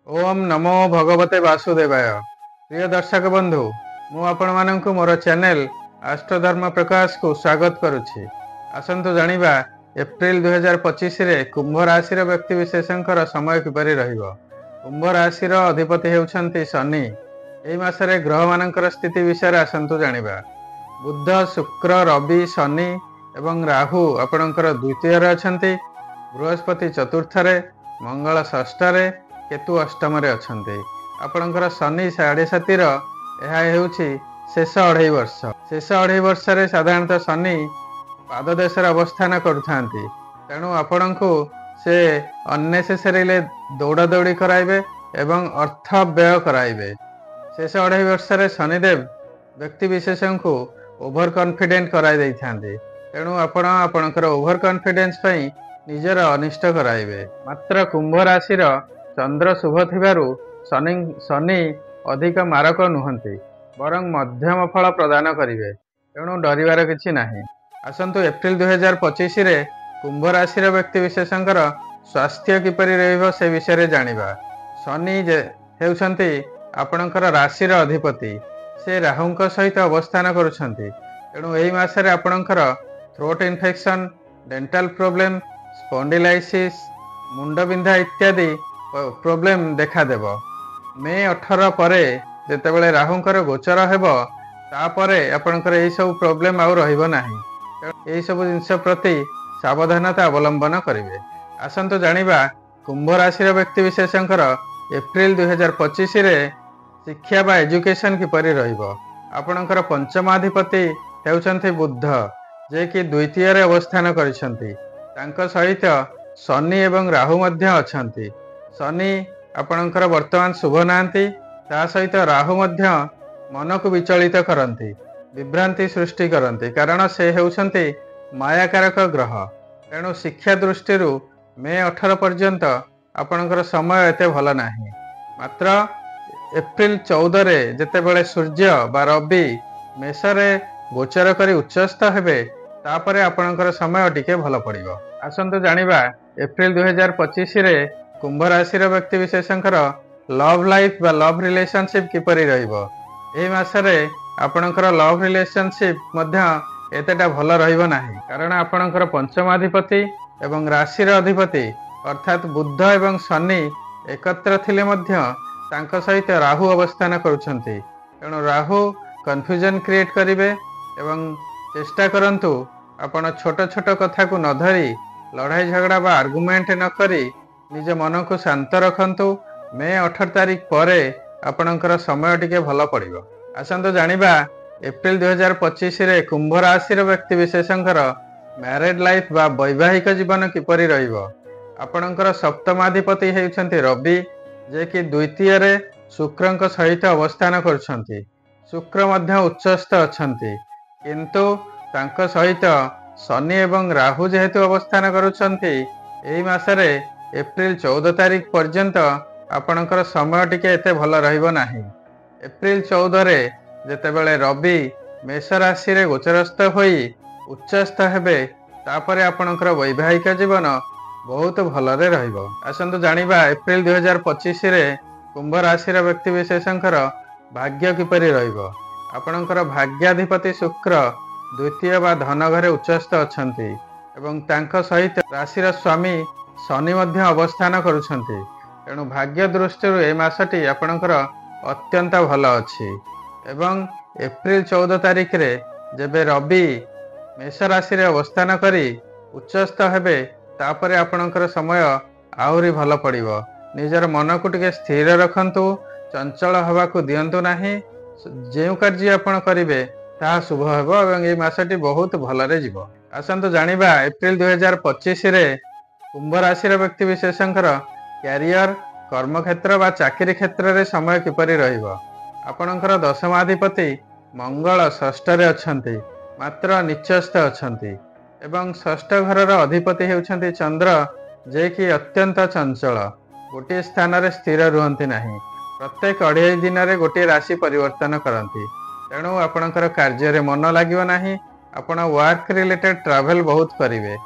ओम नमो भगवते वासुदेवाय। प्रिय दर्शक बंधु, मु आपण माननकु मोर चैनल आष्टधर्म प्रकाश को स्वागत करुछि। आसंतु जानिबा एप्रिल 2025 रे कुंभ राशि व्यक्ति विशेषकर समय किपरि रहिबो। कुंभ राशि अधिपति हेउछन्ति शनि। एही मासरे ग्रह मानकर स्थिति विषय आसंतु जानिबा। बुध, शुक्र, रवि, शनि एवं राहु आपणकर द्वितीय रे अछन्ति। बृहस्पति चतुर्थ रे, मंगल षष्ठ रे, केतु अष्टम रे अछन्ते। आपणकर शनि 7.5 यह हेउछि शेष 2.5 वर्ष। शेष 2.5 वर्ष रे साधारणतः शनि पाद देश अवस्थान करुथांती। तेणु आपणको से अननेसेसरीले दौड़ा दौड़ी कराइबे एवं अर्थ व्यय कराइबे। शेष 2.5 वर्ष रे शनिदेव व्यक्ति विशेष को ओभर कॉन्फिडेंट कराई दैथांती। तेणु आपणकर ओभर कॉन्फिडेंस पई निजर अनिष्ट कराइबे। मात्र कुंभ राशि चंद्र शुभ थिबारु शनि अधिक मारक नुहंती, बरं मध्यम फल प्रदान करिवे। तेणु डरिवार किछि नाही। आसंतु एप्रिल 2025 रे कुंभ राशि व्यक्ति विशेषकर स्वास्थ्य किपरि रहिबो से विषय जानिबा। शनि हेउछन्ति आपणकर राशिर अधिपति। से राहुंक सहित अवस्थान करुछन्ति। तेणु एही मासरे आपणकर throat infection, dental problem, spondylosis, मुंडबिंधा इत्यादि प्रॉब्लम देखा देव। मे 18 परे जेतेबेले राहुंकर गोचर हेबो तापरे आपणकर एही सब प्रॉब्लम आउ रहिबो नाही। एही सब जिंस प्रति सावधानता अवलंबन करिवे। आसंतु जानिबा कुंभ राशि व्यक्ति विशेषकर एप्रिल 2025 रे शिक्षा बा एजुकेशन किपरि रहिबो। आपणकर पंचमाधिपति हेउछन्ति बुध, जे कि द्वितीय रे अवस्थान करिसंति। तांको सहित शनि एवं राहु मध्य अछंती। शनि आपणकर वर्तमान शुभ नांती, ता सहित राहु मध्य मन को विचलित करंती, विभ्रांति सृष्टि करंती, कारण से हेउछन्ति मायाकारक ग्रह। तेणु शिक्षा दृष्टि मे 18 पर्यंत आपणकर समय एते भल नाही। मात्र एप्रिल 14 रे जेतेबेले सूर्य बा रवि मेषरे गोचर करी उच्चस्थ हेबे, तापरे आपणकर समय टिके भल पड़िबो। आसंतु जानिबा एप्रिल 2025 रे कुंभ राशि व्यक्ति विशेषकर लव लाइफ बा लव रिलेशनशिप किपरि रहिबो। एही मासरे आपणकर लव रिलेशनशिप मध्य एतेटा भल रहिबो नाही, कारण आपणकर पंचमाधिपति एवं राशिर अधिपति अर्थात बुध एवं शनि एकत्र थिले मध्य तांको सहित राहु अवस्थान करुछन्ति। तेणु राहु कन्फ्यूजन क्रिएट करिवे एवं चेष्टा करंतु आपण छोट छोट कथा को न धरी लड़ाई झगड़ा बा आर्गुमेंट न करी निज मन को शांत रखंतु। मे 18 तारिख परे आपणकर समय टिके भल पड़िबो। आसंतु जानिबा एप्रिल 2025 रे कुंभ राशि व्यक्ति विशेषकर मैरिड लाइफ बा वैवाहिक जीवन किपरि रहिबो। आपणकर सप्तमाधिपति हेउछन्ति रवि, जे कि द्वितीय रे शुक्रंक सहित अवस्थान करुछन्ति। शुक्र मध्य उच्चस्थ अछन्ति, किंतु तांको सहित शनि एवं राहु जेहेतु अवस्थान करुछन्ति, एही मासरे एप्रिल 14 तारिख पर्यंत आपणकर समय टिके एते भल रहिबो नाही। एप्रिल 14 रे जेतेबेले रवि मेष राशि रे गोचरस्थ होई उच्चस्थ हेबे, तापरे आपणकर वैवाहिक जीवन बहुत भलरे रहिबो। आसंतु जानिबा एप्रिल 2025 रे कुंभ राशि व्यक्ति विशेषकर भाग्य किपरि रहिबो। आपणकर भाग्याधिपति शुक्र द्वितीय बा धन घरे उच्चस्थ अछन्ति एवं तांको सहित राशिर स्वामी शनि मध्य अवस्थान करुछन्ति। तेणु भाग्य दृष्टि ए मासटी आपणकर अत्यंत भल अछि। एवं एप्रिल 14 तारिख रे जेबे रवि मेष राशि रे अवस्थान करी उच्चस्थ हेबे, तापरे आपणकर समय आहुरी भल पड़िबो। निजर मन को टिके स्थिर रखंतु, चंचल हवा को दियंतु नाही। जे कार्य आपण करिवे ता शुभ हेबो एवं ए मासटी बहुत भलरे जीवो। आसंतु जानिबा एप्रिल 2025 रे कुंभ राशि व्यक्ति विशेषकर कैरियर, कर्म क्षेत्र बा चाकरी क्षेत्र रे समय किपरि रहिबो। आपणकर दशमाधिपति मंगल षष्ठ रे अछन्ति, मात्र निचस्थ अछन्ति एवं षष्ठ घरर अधिपति हेउछन्ति चंद्र, जे कि अत्यंत चंचल, गोटे स्थान रे स्थिर रुहंती नाही। प्रत्येक 2.5 दिन रे गोटे राशि परिवर्तन करंती। तेणु आपणकर कार्य रे मन लागिबो नाही। आपण वर्क रिलेटेड ट्रैवल बहुत करिवे।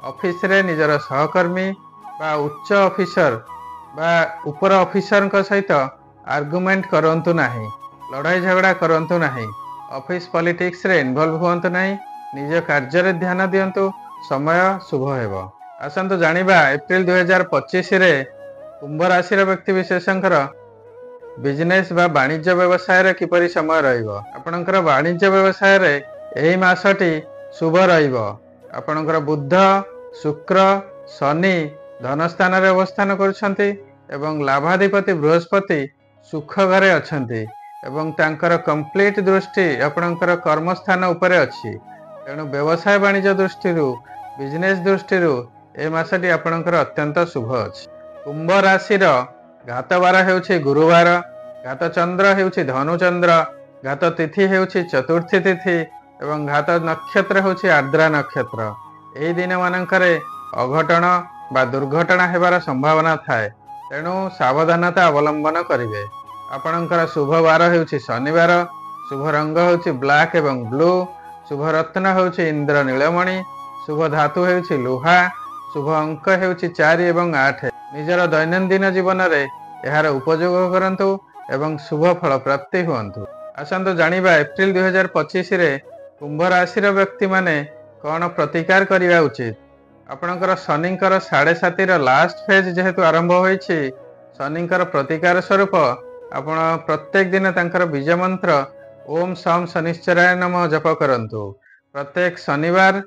ऑफिस रे निजर सहकर्मी बा उच्च ऑफिसर बा ऊपर ऑफिसर सहित आर्गुमेंट करंतु नाही, लड़ाई झगड़ा करंतु नाही, ऑफिस पॉलिटिक्स रे इन्वॉल्व हुअंतु नाही, निज कार्य रे ध्यान दियंतु, समय शुभ हेबो। आसंतु जानिबा एप्रिल 2025 रे कुंभ राशि व्यक्ति विशेषकर बिजनेस बा वाणिज्य व्यवसाय रे किपरि समय रहिबो। आपणकर वाणिज्य व्यवसाय रे एही मासटी शुभ रहिबो। आपणकर बुध, शुक्र, शनि धन स्थान रे अवस्थान करुछंती एवं लाभाधिपति बृहस्पति सुख घरे अछंती एवं तांकर कंप्लीट दृष्टि आपणकर कर्म स्थान उपरे अछि। तेणु व्यवसाय वाणिज्य दृष्टि बिजनेस दृष्टि ए मासटी आपणकर अत्यंत शुभ अछि। कुंभ राशि घात बार हेउछि गुरुवार, घात चंद्र हेउछि धनुचंद्र, घात तिथि हेउछि चतुर्थी तिथि एवं घात नक्षत्र हेउछि आर्द्रा नक्षत्र। एही दिन मानकरे अघटन बा दुर्घटना हेबार संभावना थाए, तेणु सावधानता अवलंबन करिवे। आपणकर शुभ बार हेउछि शनिवार, शुभ रंग हेउछि ब्लैक एवं ब्लू, शुभ रत्न हेउछि इंद्र नीलमणि, शुभ धातु हेउछि लुहा, शुभ अंक हेउछि 4 एवं 8। निजर दैनंदिन जीवन रे एहार उपयोग करंतु एवं शुभ फल प्राप्ति हुअंतु। आसंतु जानिबा एप्रिल 2025 रे कुंभ राशि व्यक्ति माने कौन प्रतिकार करिवा उचित। आपणकर शनिंकर 7.5 लास्ट फेज जेहेतु आरंभ होइछि, शनिंकर प्रतिकार स्वरूप आपण प्रत्येक दिन तांकर बीज मंत्र ओम सम शनिश्चराय नमः जप करंतु। प्रत्येक शनिवार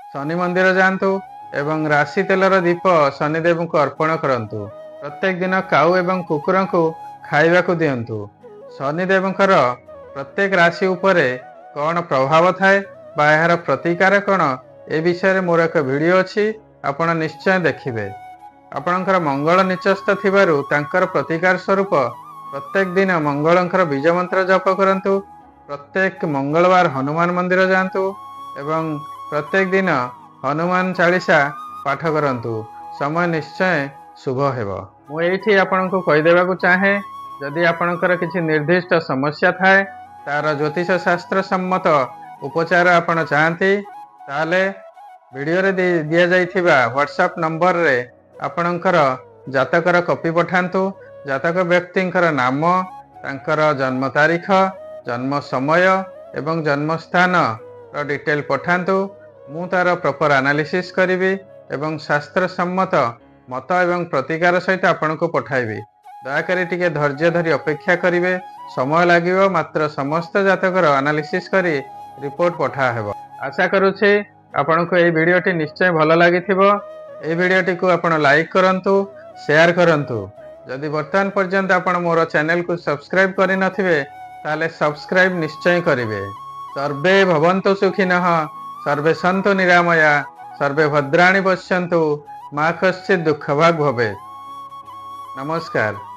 शनि मंदिर जांतु एवं राशि तेलर दीप शनिदेव को अर्पण करंतु। प्रत्येक दिन काऊ एवं कुकुर को खाइबा को दियंतु। शनिदेवंकर प्रत्येक राशि उपरे कौन प्रभाव थाए बा एहार प्रतिकार कौन ए विषय मोर एक वीडियो अछि, आपण निश्चय देखिबे। आपणकर मंगल निचस्थ थिबारु तांकर प्रतिकार स्वरूप प्रत्येक दिन मंगलंकर बीज मंत्र जप करंतु। प्रत्येक मंगलवार हनुमान मंदिर जांतु एवं प्रत्येक दिन हनुमान चालीसा पाठ करंतु। समय निश्चय शुभ हेबो। मु एठी आपनको कहि देबाकू चाहे, जदि आपणकर किछि निर्दिष्ट समस्या थाए तार ज्योतिष शास्त्र सम्मत उपचार आपण चाहंती ताले वीडियो रे दिया जाइथिबा व्हाट्सएप नंबर रे आपणकर जातकर कॉपी पठांतु। जातक व्यक्तिंकर नाम, तांकर जन्म तारीख, जन्म समय एवं जन्म स्थान रो डिटेल पठांतु। मु तार प्रॉपर एनालिसिस करिवि एवं शास्त्र सम्मत मत एवं प्रतिकार सहित आपनको पठाइबि। दयाकरी टिके धैर्य धरी अपेक्षा करिवे, समय लागिवो, मात्र समस्त जातकर एनालिसिस करी रिपोर्ट पठा हेबो। आशा करूछि आपनको एई वीडियोटी निश्चय भल लागिथिबो। एई वीडियोटी को आपण लाइक करंतु, शेयर करंतु। जदि वर्तमान पर्यंत आपण मोर चैनल को सब्सक्राइब करि नथिबे ताले सब्सक्राइब निश्चय करिवे। सर्वे भवन्तु सुखिनः, सर्वे सन्तु निरामया, सर्वे भद्राणि पश्यन्तु, मा कश्चित् दुःखभाग् भवेत्। नमस्कार।